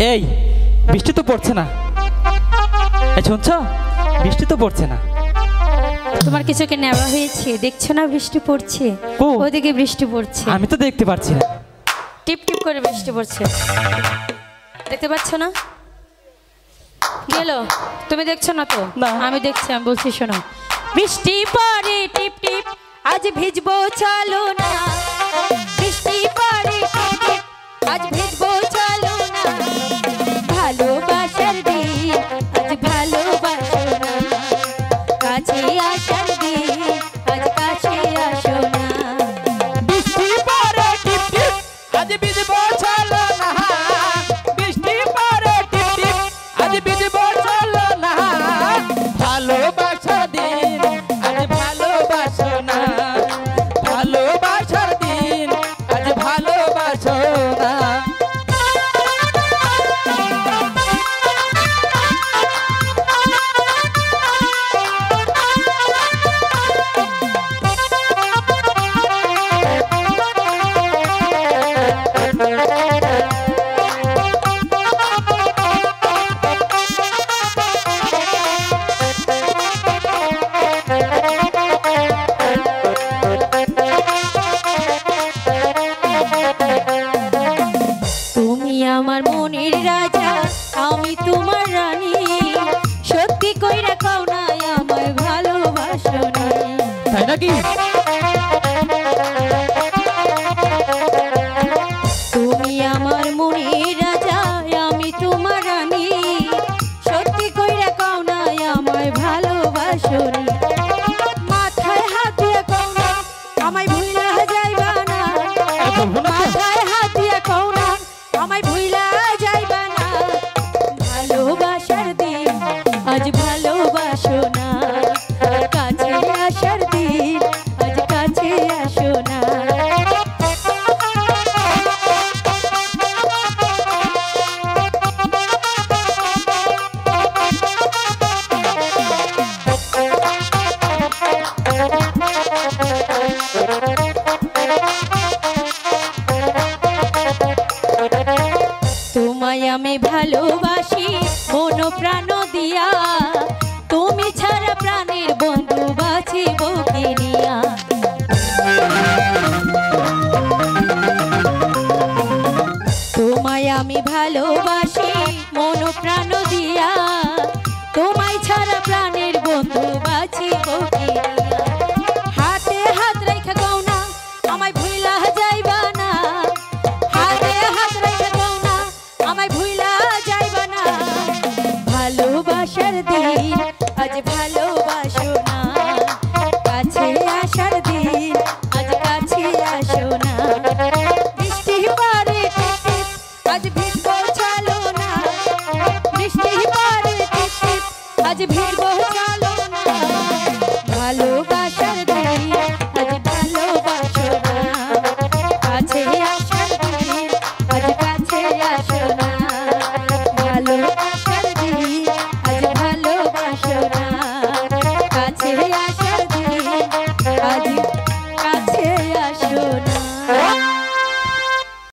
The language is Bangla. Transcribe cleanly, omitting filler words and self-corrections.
এই বৃষ্টি তো পড়ছে না, এই শুনছো বৃষ্টি তো পড়ছে না। তোমার কিছুকে নেওয়া হয়েছে, দেখছো না বৃষ্টি পড়ছে, ওদিকে বৃষ্টি পড়ছে। আমি তো দেখতে পাচ্ছি না। টিপ টিপ করে বৃষ্টি পড়ছে, দেখতে পাচ্ছ না? গেল, তুমি দেখছো না তো? না, আমি দেখছি, আমি বলছি শোনো। বৃষ্টি পড়ে টিপ টিপ, আজ ভিজবো চলো না। বৃষ্টি পড়ে টিপ টিপ, আজ ভিজবো চলো না। ভালোবাসার দিন আজ ভালোবাসো না, কাছে আসার দিন আজ কাছে আসো না। বৃষ্টি পড়ে টিপ টিপ, আজ ভিজবো চলো না। বৃষ্টি পড়ে টিপ টিপ, আজ ভিজবো চলো না। ভালোবাসার দিন আজ ভালোবাসো না। ভালোবাসার দিন আজ ভালোবাসো না। আমার মনের রাজা, আমি তোমার রানী। সত্যি কইরা কও না আমায় ভালোবাসনি, তাই নাকি? তুমি আমার মনের রাজা, আমি তোমার রানী। সত্যি কইরা কও না আমায় ভালোবাসনি। মাথায় হাত দিয়ে কও না আমায় ভুইলা যাইবা না। মাথায় হাত দিয়ে কও না আমায় ভুইলা যাইবা না। ভালোবাসার দিন আজ ভালোবাসো না, কাছে আসার দিন আজ কাছে আসো না। তোমায় আমি ভালোবাসি মন প্রাণ দিয়া, তুমি ছাড়া প্রাণের বন্ধু বাঁচিব কি নিয়া। তোমায় আমি ভালোবাসি মন প্রাণ দিয়া, তোমায় ছাড়া প্রাণের বন্ধু বাঁচিব কি নিয়া। হাতে হাত রেখে কও না আমায় ভুইলা যাইবা না। হাতে হাত রেখে কও না আমায় ভুইলা যাইবা না। ভালোবাসার দিন আজ ভালো